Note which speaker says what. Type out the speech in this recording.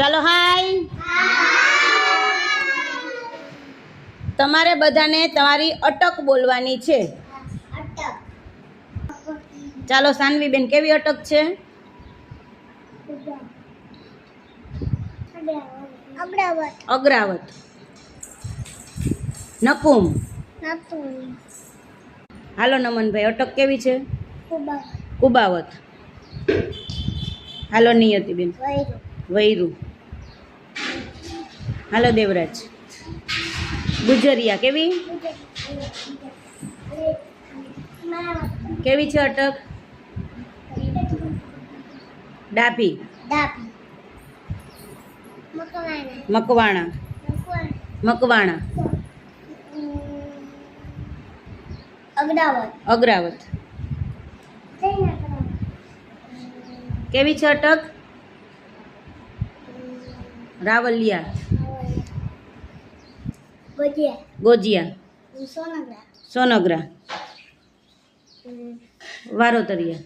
Speaker 1: ચાલો હાય. તમારે બધાને તમારી અટક બોલવાની છે. ચાલો સાનવીબેન, કેવી અટક છે? અગ્રાવત. નકુમ. હાલો નમનભાઈ, અટક કેવી છે? કુબાવત. હાલો નિયતિબેન. વૈરુ. હાલો દેવરાજ. ગુજરિયા. કેવી કેવી છે અટક? ડાભી. મકવાણા. મકવાણા. અગ્રાવત. કેવી છે અટક? રાવલિયા. ગોજિયા. સોનગરા. વારોતરિયા.